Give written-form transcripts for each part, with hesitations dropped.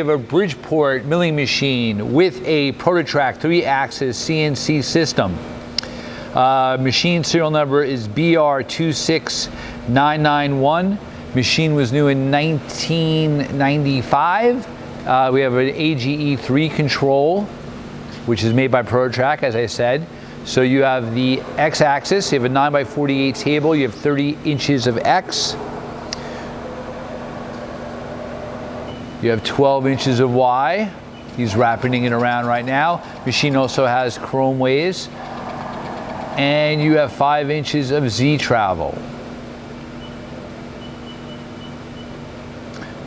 have a Bridgeport milling machine with a PROTOTRAK 3-axis CNC system. Machine serial number is BR26991. Machine was new in 1995. We have an AGE3 control, which is made by PROTOTRAK, as I said. So you have the X-axis, you have a 9x48 table, you have 30 inches of X. You have 12 inches of Y. He's wrapping it around right now. Machine also has chrome ways. And you have 5 inches of Z travel.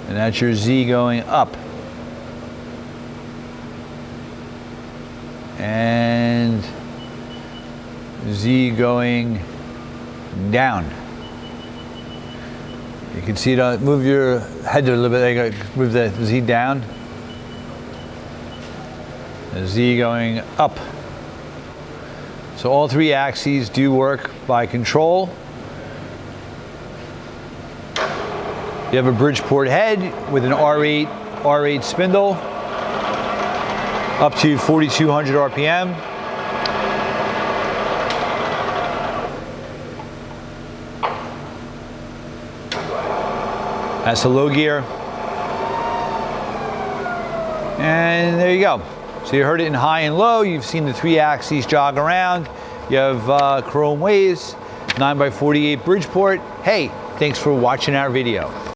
And that's your Z going up. And Z going down. You can see it, move your head a little bit, there you go. Move the Z down. The Z going up. So all 3 axes do work by control. You have a Bridgeport head with an R8 spindle, up to 4,200 RPM. That's the low gear. And there you go. So you heard it in high and low. You've seen the 3 axes jog around. You have chrome ways, 9x48 Bridgeport. Hey, thanks for watching our video.